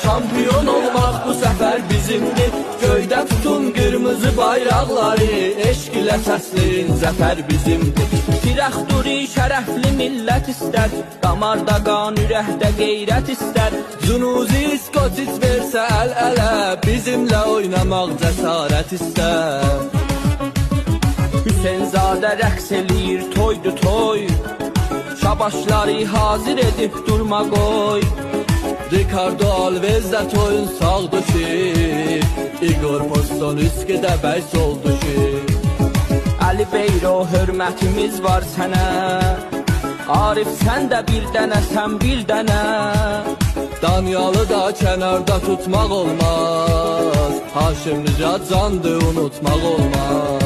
şampiyon olmaq bu səfər bizimdir. Göydə tutun qırmızı bayraqları, eşq ilə səsləyin zəfər bizimdir. Tirəxduri şərəfli millət istər, damarda qan, ürəkdə qeyrət istər. Cunuzi İskoçiç versə əl-ələ, bizimlə oynamaq cəsarət istər. Hüseynzadə rəqs eləyir toydu toy, şabaşları hazır edib durma qoy. Ricardo Alves də toyun sağdı ki, Igor Postoniski də bəy soldu ki. Əli Beyro hörmətimiz var sənə, Arif sən də bir dənə, sən bir dənə. Danyalı da kənarda tutmaq olmaz, Haşim Nicat candı unutmaq olmaz.